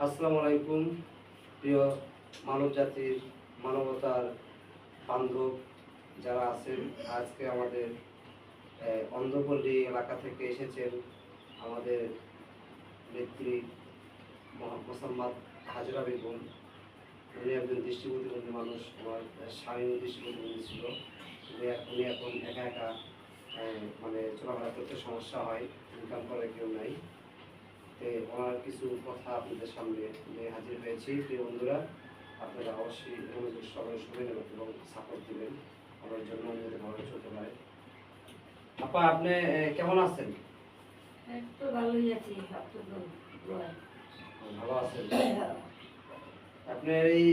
আসসালামু আলাইকুম। প্রিয় মানব জাতির, মানবতার বান্ধব যারা আছেন, আজকে আমাদের অন্ধপল্লী এলাকা থেকে এসেছেন আমাদের নেত্রী মোসাম্মদ হাজরা বেগম। উনি একজন দৃষ্টিপ্রতিবন্ধী মানুষ, আমার স্বামীও দৃষ্টিপ্রতিবন্ধী ছিল। উনি এখন একা একা মানে চলাফেরা করতে সমস্যা হয়, ইনকাম করে কেউ নাই। ওনার কিছু কথা আপনাদের সামনে নিয়ে হাজির হয়েছি। প্রিয় বন্ধুরা, আপনারা অবশ্যই মনোযোগ সবাই শুনে নেবেন এবং সাপোর্ট দিবেন আমার জন্য, যাতে ভালো চলতে পারে। আপা, আপনি কেমন আছেন? একটু ভালোই আছি, ভালো আছেন? আপনার এই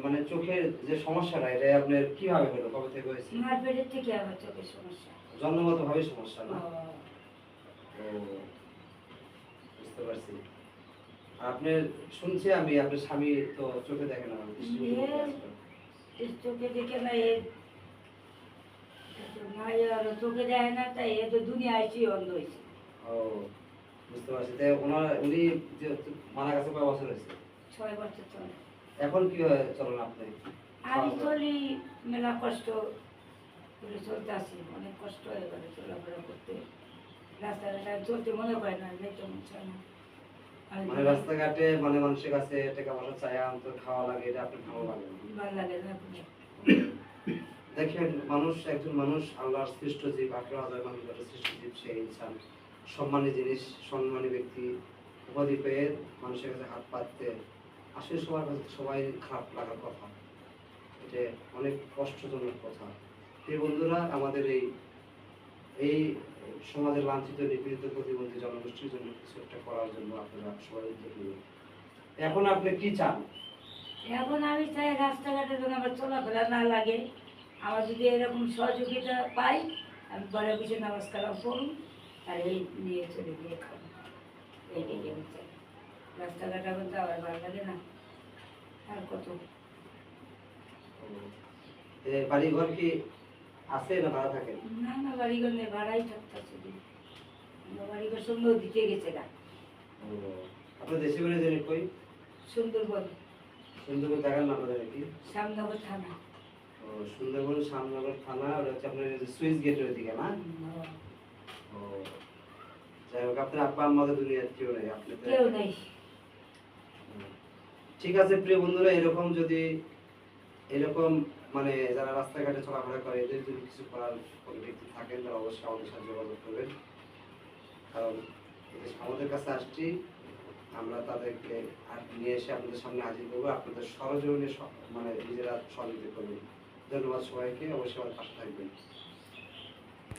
মানে চোখের যে সমস্যাটা, এটা আপনার কিভাবে হলো, কবে থেকে হয়েছে? মার পেটের থেকে আমার চোখের সমস্যা। জন্মগত ভাবে সমস্যা না? ও, বুঝতে পারছি। আপনার শুনছি আমি, আপনার স্বামী তো চোখে দেখে না, চোখে দেখে না, চোখে দেখে না, তাই এ তো দুনিয়া আইসি অন্ধ হয়েছে। ও, বুঝতে পারছি। তাই উনি যে মারা গেছে কয় বছর হয়েছে? 6 বছর চলে। এখন কি চলেন আপনি? আমি চলি, মেলা কষ্ট করে চলতে আসি, অনেক কষ্ট হয়ে গেলে চলাফেরা করতে। রাস্তাঘাটে চলতে মনে করে না, যেতে মন চায় না। মানে রাস্তাঘাটে মানে মানুষের কাছে টাকা পয়সা চায়, অন্তত খাওয়া লাগে, এটা আপনার ভালো লাগে না? ভালো লাগে না। দেখেন, একজন মানুষ আল্লাহর সৃষ্ট জীব, 18,000 মানুষের সৃষ্ট জীব, সে ইনসান, সম্মানী জিনিস, সম্মানী ব্যক্তি। উপাধি পেয়ে মানুষের কাছে হাত পাততে আসলে সবার কাছে সবাই খারাপ লাগার কথা, এটা অনেক কষ্টজনক কথা। এই বন্ধুরা, আমাদের এই সমাজের লাঞ্ছিত, নিপীড়িত, প্রতিবন্ধী জনগোষ্ঠীর জন্য কিছু একটা করার জন্য আপনারা সবাই উদ্যোগ নেবেন। এখন আপনি কি চান? এখন আমি চাই রাস্তাঘাটে যেন আমার চলাফেরা না লাগে। আমার যদি এরকম সহযোগিতা পাই, আমি ঘরে বসে নামাজ কালাম পড়ুন আর এই নিয়ে চলে গিয়ে খাবো। এইটাই আমি চাই। রাস্তাঘাট আমার যাওয়ার ভালো লাগে না। আর কত বাড়ি ঘর কি আছে না ভাড়া থাকেন? না না, বাড়িঘর নেই, ভাড়াই থাকতেছে। আমার বাড়িঘর সঙ্গেও দিতে গেছে না। আপনার দেশে বাড়ি জানি কই? সুন্দরবন। সুন্দরবন জায়গার নাম জানি কি? শ্যামনগর থানা। ও, সুন্দরবন শ্যামনগর থানা। ওটা হচ্ছে আপনার সুইচ গেটের দিকে না? ও, যাই হোক, আপনার আব্বা আম্মাদের দুনিয়ার কেউ নেই, আপনি কেউ নেই। ঠিক আছে। প্রিয় বন্ধুরা, এরকম মানে যারা রাস্তাঘাটে চলাফেরা করে, এদের যদি কিছু করার কোনো ব্যক্তি থাকেন, তারা অবশ্যই আমাদের সাথে যোগাযোগ করবেন। কারণ আমাদের কাছে আসছি, আমরা তাদেরকে নিয়ে এসে আপনাদের সামনে হাজির করবো। আপনাদের সরজমিনে মানে নিজেরা সহযোগিতা করবেন। ধন্যবাদ সবাইকে, অবশ্যই আমার পাশে থাকবেন।